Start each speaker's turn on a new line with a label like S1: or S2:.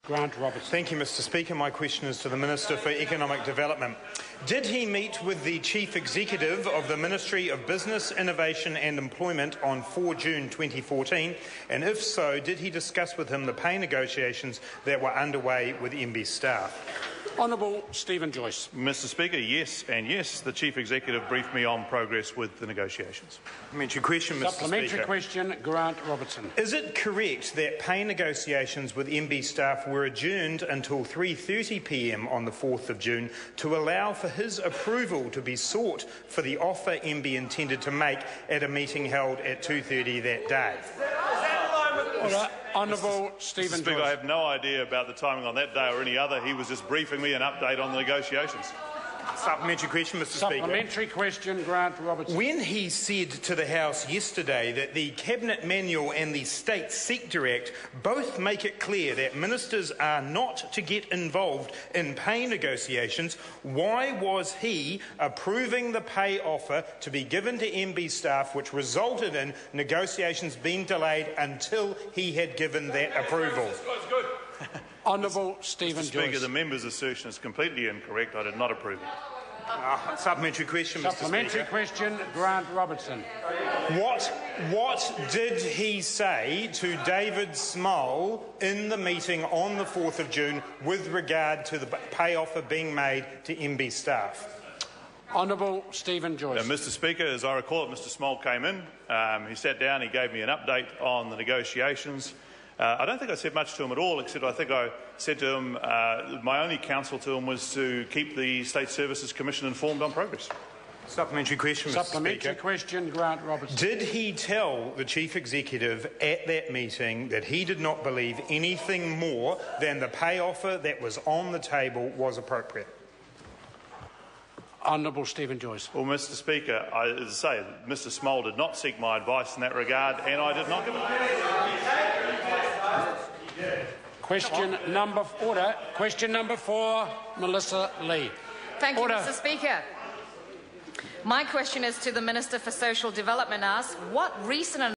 S1: Robertson.
S2: Thank you, Mr. Speaker. My question is to the Minister for Economic Development. Did he meet with the Chief Executive of the Ministry of Business, Innovation and Employment on 4 June 2014? And if so, did he discuss with him the pay negotiations that were underway with MB staff?
S1: Honourable Stephen Joyce.
S3: Mr. Speaker, yes and yes. The Chief Executive briefed me on progress with the negotiations.
S2: Supplementary question, Mr.
S1: Supplementary
S2: Speaker.
S1: question, Robertson.
S2: Is it correct that pay negotiations with MB staff were adjourned until 3:30 p.m. on the 4th of June to allow for his approval to be sought for the offer MB intended to make at a meeting held at 2:30 that day?
S1: Honourable Stephen
S3: Mr. Speaker,
S1: Joyce.
S3: I have no idea about the timing on that day or any other. He was just briefing me an update on the negotiations.
S2: Supplementary question, Mr. Speaker.
S1: Supplementary question, Robertson.
S2: When he said to the House yesterday that the Cabinet Manual and the State Sector Act both make it clear that ministers are not to get involved in pay negotiations, why was he approving the pay offer to be given to MB staff which resulted in negotiations being delayed until he had given that approval?
S1: Honourable Stephen
S3: Mr. Speaker,
S1: Joyce.
S3: the member's assertion is completely incorrect. I did not approve it.
S2: Supplementary question, Mr.
S1: Supplementary
S2: Speaker.
S1: question, Robertson.
S2: What did he say to David Small in the meeting on the 4th of June with regard to the pay offer being made to MB staff?
S1: Honourable Stephen Joyce.
S3: Mr. Speaker, as I recall it, Mr. Small came in. He sat down. He gave me an update on the negotiations. I don't think I said much to him at all, except I think I said to him, my only counsel to him was to keep the State Services Commission informed on progress.
S2: Supplementary question, Mr. Speaker.
S1: Supplementary question, Robertson.
S2: Did he tell the Chief Executive at that meeting that he did not believe anything more than the pay offer that was on the table was appropriate?
S1: Honourable Stephen Joyce.
S3: Well, Mr. Speaker, as I say, Mr. Small did not seek my advice in that regard, and I did not give it.
S1: Question number 4, Melissa Lee.
S4: Thank you, Mr. Speaker. My question is to the Minister for Social Development. Asks, what recent